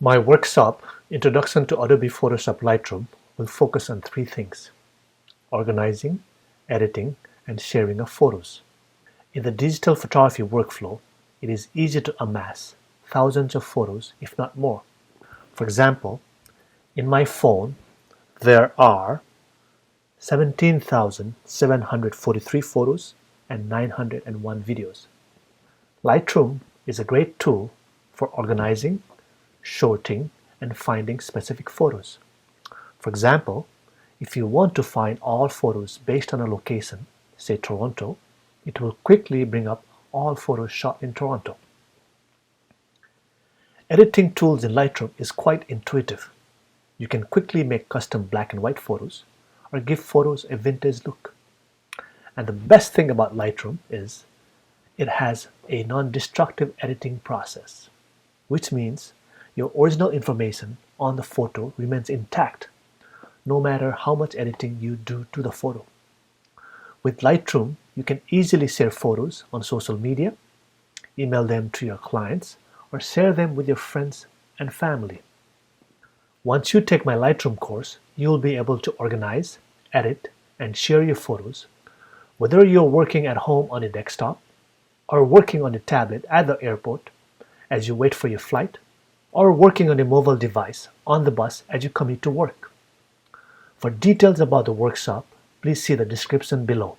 My workshop, Introduction to Adobe Photoshop Lightroom, will focus on three things: organizing, editing, and sharing of photos. In the digital photography workflow, it is easy to amass thousands of photos, if not more. For example, in my phone, there are 17,743 photos and 901 videos. Lightroom is a great tool for organizing, sorting, and finding specific photos. For example, if you want to find all photos based on a location, say Toronto, it will quickly bring up all photos shot in Toronto. Editing tools in Lightroom is quite intuitive. You can quickly make custom black and white photos or give photos a vintage look. And the best thing about Lightroom is it has a non-destructive editing process, which means your original information on the photo remains intact no matter how much editing you do to the photo. With Lightroom, you can easily share photos on social media, email them to your clients, or share them with your friends and family. Once you take my Lightroom course, you'll be able to organize, edit, and share your photos, whether you're working at home on a desktop, or working on a tablet at the airport as you wait for your flight, or working on a mobile device on the bus as you commute to work. For details about the workshop, please see the description below.